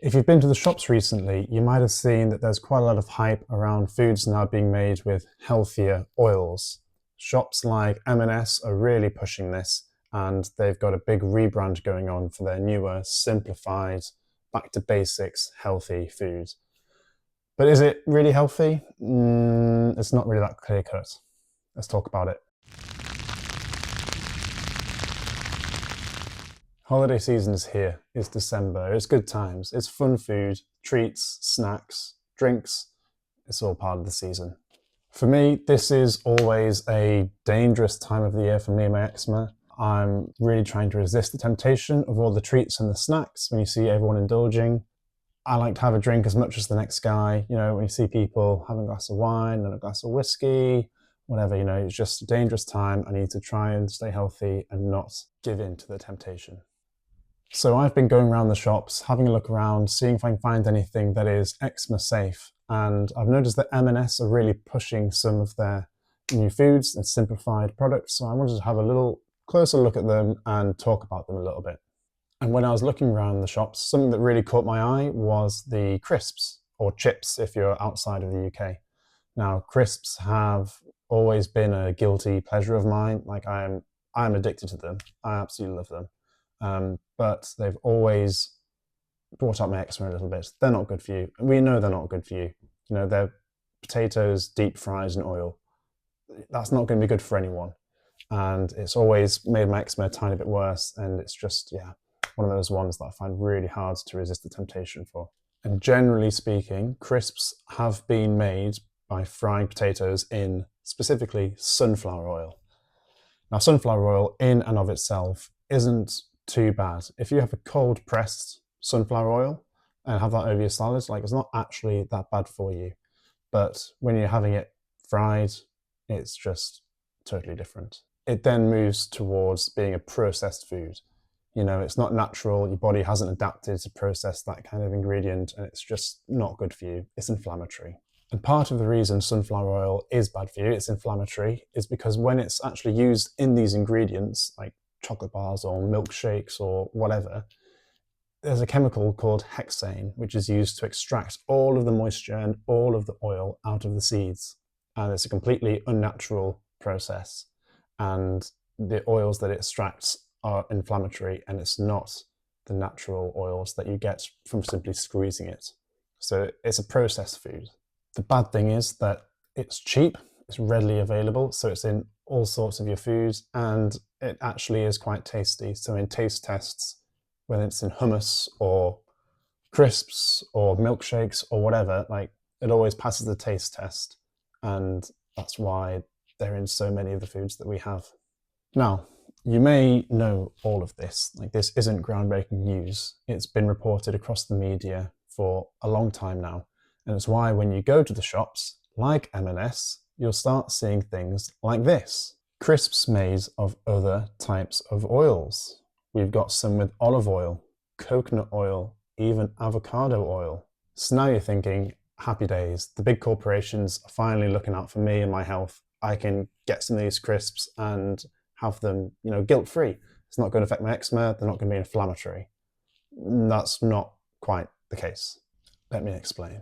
If you've been to the shops recently, you might have seen that there's quite a lot of hype around foods now being made with healthier oils. Shops like M&S are really pushing this, and they've got a big rebrand going on for their newer, simplified, back to basics, healthy food. But is it really healthy? It's not really that clear cut. Let's talk about it. Holiday season is here. It's December. It's good times. It's fun food, treats, snacks, drinks. It's all part of the season. For me, this is always a dangerous time of the year for me and my eczema. I'm really trying to resist the temptation of all the treats and the snacks when you see everyone indulging. I like to have a drink as much as the next guy. You know, when you see people having a glass of wine and a glass of whiskey, whatever, you know, it's just a dangerous time. I need to try and stay healthy and not give in to the temptation. So I've been going around the shops, having a look around, seeing if I can find anything that is eczema safe. And I've noticed that M&S are really pushing some of their new foods and simplified products. So I wanted to have a little closer look at them and talk about them a little bit. And when I was looking around the shops, something that really caught my eye was the crisps, or chips if you're outside of the UK. Now, crisps have always been a guilty pleasure of mine. Like I'm addicted to them. I absolutely love them. But they've always brought up my eczema a little bit. They're not good for you. We know they're not good for you. You know, they're potatoes deep fried in oil. That's not going to be good for anyone. And it's always made my eczema a tiny bit worse. And it's just, yeah, one of those ones that I find really hard to resist the temptation for. And generally speaking, crisps have been made by frying potatoes in specifically sunflower oil. Now, sunflower oil in and of itself isn't too bad. If you have a cold pressed sunflower oil and have that over your salad, like it's not actually that bad for you. But when you're having it fried, it's just totally different. It then moves towards being a processed food. You know, it's not natural. Your body hasn't adapted to process that kind of ingredient, and it's just not good for you. It's inflammatory. And part of the reason sunflower oil is bad for you, it's inflammatory, is because when it's actually used in these ingredients, like chocolate bars or milkshakes or whatever, there's a chemical called hexane, which is used to extract all of the moisture and all of the oil out of the seeds. And it's a completely unnatural process. And the oils that it extracts are inflammatory, and it's not the natural oils that you get from simply squeezing it. So it's a processed food. The bad thing is that it's cheap, it's readily available, so it's in all sorts of your foods, and it actually is quite tasty. So in taste tests, whether it's in hummus or crisps or milkshakes or whatever, like it always passes the taste test, and that's why they're in so many of the foods that we have. Now, you may know all of this, like this isn't groundbreaking news. It's been reported across the media for a long time now, and it's why when you go to the shops, like M&S, you'll start seeing things like this. Crisps made of other types of oils. We've got some with olive oil, coconut oil, even avocado oil. So now you're thinking, happy days. The big corporations are finally looking out for me and my health. I can get some of these crisps and have them, you know, guilt-free. It's not going to affect my eczema. They're not going to be inflammatory. That's not quite the case. Let me explain.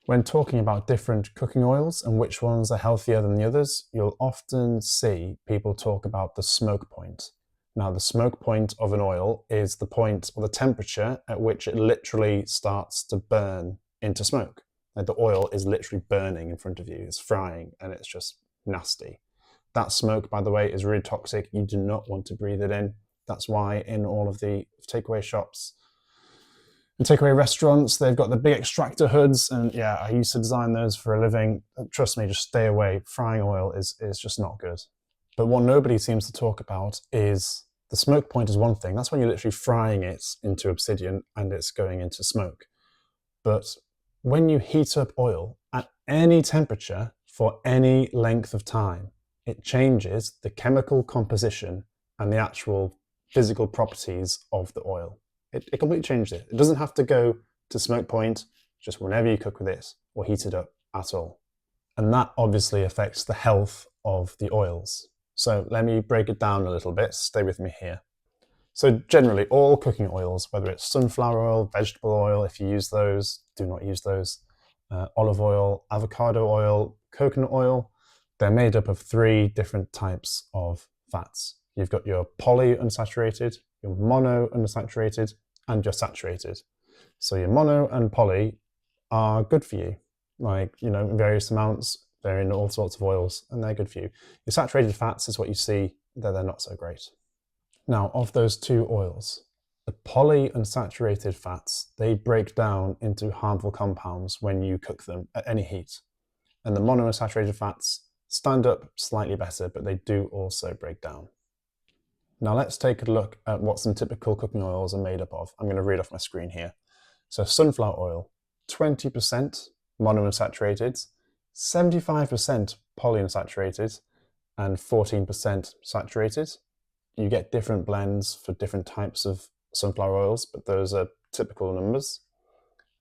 When talking about different cooking oils and which ones are healthier than the others, you'll often see people talk about the smoke point. Now, the smoke point of an oil is the point or the temperature at which it literally starts to burn into smoke. Like the oil is literally burning in front of you. It's frying and it's just nasty. That smoke, by the way, is really toxic. You do not want to breathe it in. That's why in all of the takeaway shops and takeaway restaurants, they've got the big extractor hoods. And yeah, I used to design those for a living. Trust me, just stay away. Frying oil is just not good. But what nobody seems to talk about is the smoke point is one thing. That's when you're literally frying it into obsidian and it's going into smoke. But when you heat up oil at any temperature for any length of time, it changes the chemical composition and the actual physical properties of the oil. It completely changes it. It doesn't have to go to smoke point just whenever you cook with it or heat it up at all. And that obviously affects the health of the oils. So let me break it down a little bit. Stay with me here. So generally all cooking oils, whether it's sunflower oil, vegetable oil, if you use those, do not use those, olive oil, avocado oil, coconut oil, they're made up of 3 different types of fats. You've got your polyunsaturated, your monounsaturated, and your saturated. So your mono and poly are good for you, like, you know, in various amounts. They're in all sorts of oils and they're good for you. Your saturated fats is what you see that they're not so great. Now, of those 2 oils, the polyunsaturated fats, they break down into harmful compounds when you cook them at any heat. And the monounsaturated fats stand up slightly better, but they do also break down. Now let's take a look at what some typical cooking oils are made up of. I'm going to read off my screen here. So sunflower oil, 20% monounsaturated, 75% polyunsaturated, and 14% saturated. You get different blends for different types of sunflower oils, but those are typical numbers.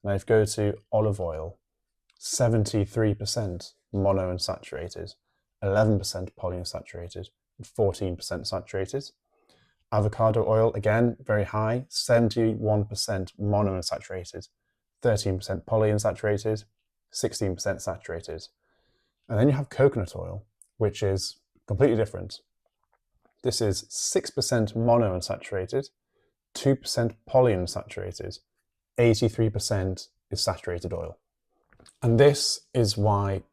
Now if you go to olive oil, 73% monounsaturated, 11% polyunsaturated, and 14% saturated. Avocado oil, again, very high, 71% monounsaturated, 13% polyunsaturated, 16% saturated. And then you have coconut oil, which is completely different. This is 6% monounsaturated, 2% polyunsaturated, 83% is saturated oil. And this is why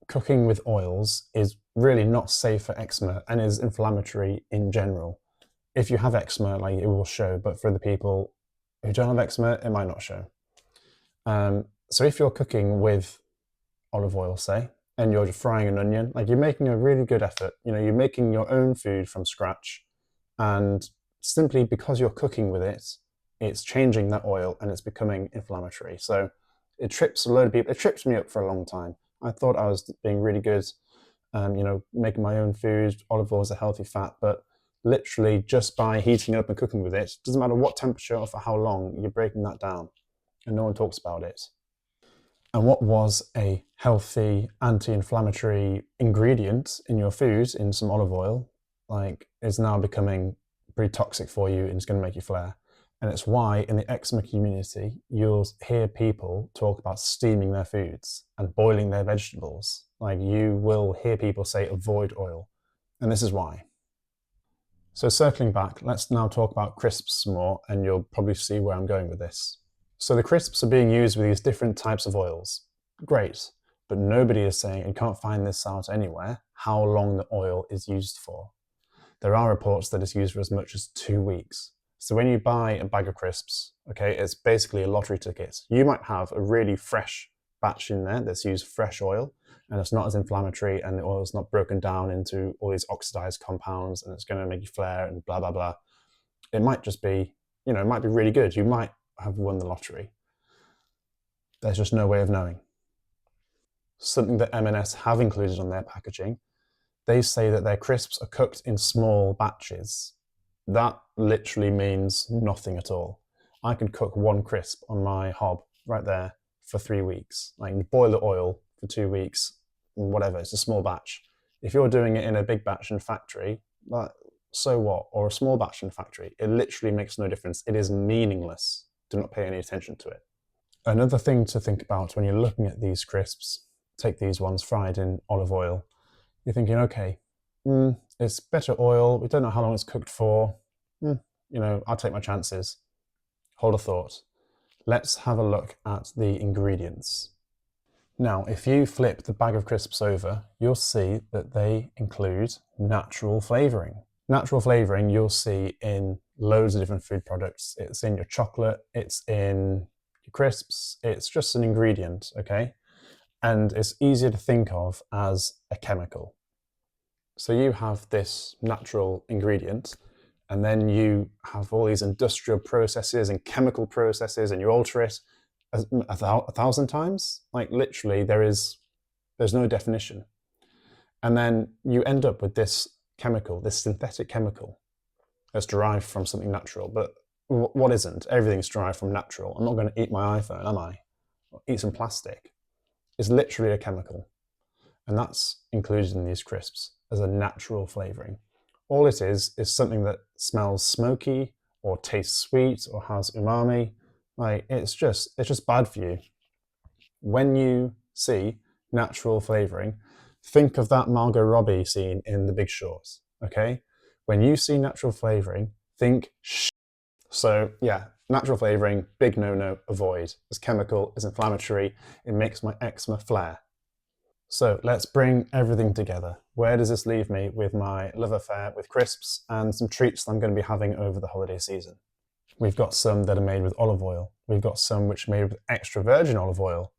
cooking with oils is really not safe for eczema and is inflammatory in general. If you have eczema, like, it will show, but for the people who don't have eczema, it might not show. So if you're cooking with olive oil, say, and you're frying an onion, like, you're making a really good effort. You know, you're making your own food from scratch, and simply because you're cooking with it, it's changing that oil and it's becoming inflammatory. So it trips a load of people. It tripped me up for a long time. I thought I was being really good, you know, making my own food. Olive oil is a healthy fat, but literally just by heating it up and cooking with it, doesn't matter what temperature or for how long, you're breaking that down, and no one talks about it. And what was a healthy anti-inflammatory ingredient in your food, in some olive oil, like, is now becoming pretty toxic for you and it's going to make you flare. And it's why in the eczema community, you'll hear people talk about steaming their foods and boiling their vegetables. Like, you will hear people say avoid oil. And this is why. So circling back, let's now talk about crisps more, and you'll probably see where I'm going with this. So the crisps are being used with these different types of oils. Great, but nobody is saying, and you can't find this out anywhere, how long the oil is used for. There are reports that it's used for as much as 2 weeks. So when you buy a bag of crisps, okay, it's basically a lottery ticket. You might have a really fresh batch in there that's used fresh oil, and it's not as inflammatory, and the oil is not broken down into all these oxidized compounds, and it's going to make you flare and blah, blah, blah. It might just be, you know, it might be really good. You might have won the lottery. There's just no way of knowing. Something that M&S have included on their packaging, they say that their crisps are cooked in small batches. That literally means nothing at all. I can cook 1 crisp on my hob right there for 3 weeks. I can boil the oil for 2 weeks, whatever, it's a small batch. If you're doing it in a big batch in factory, so what? Or a small batch in factory, it literally makes no difference. It is meaningless. Do not pay any attention to it. Another thing to think about when you're looking at these crisps, take these ones fried in olive oil, you're thinking, okay, it's better oil, we don't know how long it's cooked for, you know, I'll take my chances. Hold a thought. Let's have a look at the ingredients. Now, if you flip the bag of crisps over, you'll see that they include natural flavouring. Natural flavouring you'll see in loads of different food products. It's in your chocolate, it's in your crisps, it's just an ingredient, okay? And it's easier to think of as a chemical. So you have this natural ingredient, and then you have all these industrial processes and chemical processes, and you alter it a 1,000 times. Like, literally, there's no definition. And then you end up with this chemical, this synthetic chemical that's derived from something natural. But what isn't? Everything's derived from natural. I'm not going to eat my iPhone, am I? Or eat some plastic. It's literally a chemical. And that's included in these crisps as a natural flavouring. All it is something that smells smoky or tastes sweet or has umami. Like, it's just bad for you. When you see natural flavouring, think of that Margot Robbie scene in The Big Short, okay? When you see natural flavouring, think So yeah, natural flavouring, big no-no, avoid. It's chemical, it's inflammatory, it makes my eczema flare. So let's bring everything together. Where does this leave me with my love affair with crisps and some treats that I'm going to be having over the holiday season? We've got some that are made with olive oil. We've got some which are made with extra virgin olive oil.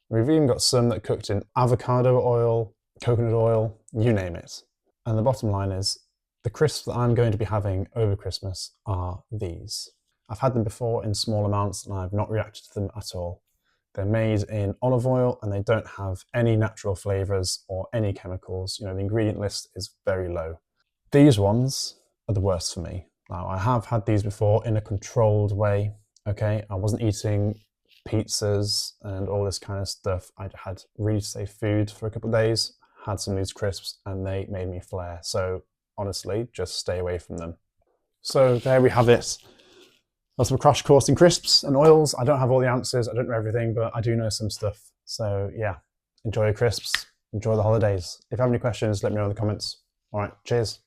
We've even got some that are cooked in avocado oil, coconut oil, you name it. And the bottom line is, the crisps that I'm going to be having over Christmas are these. I've had them before in small amounts and I've not reacted to them at all. They're made in olive oil and they don't have any natural flavours or any chemicals. You know, the ingredient list is very low. These ones are the worst for me. Now, I have had these before in a controlled way, okay? I wasn't eating pizzas and all this kind of stuff. I'd had really safe food for a couple of days, had some of these crisps and they made me flare. So honestly, just stay away from them. So there we have it. That's a crash course in crisps and oils. I don't have all the answers, I don't know everything, but I do know some stuff. So yeah, enjoy your crisps, enjoy the holidays. If you have any questions, let me know in the comments. All right, cheers.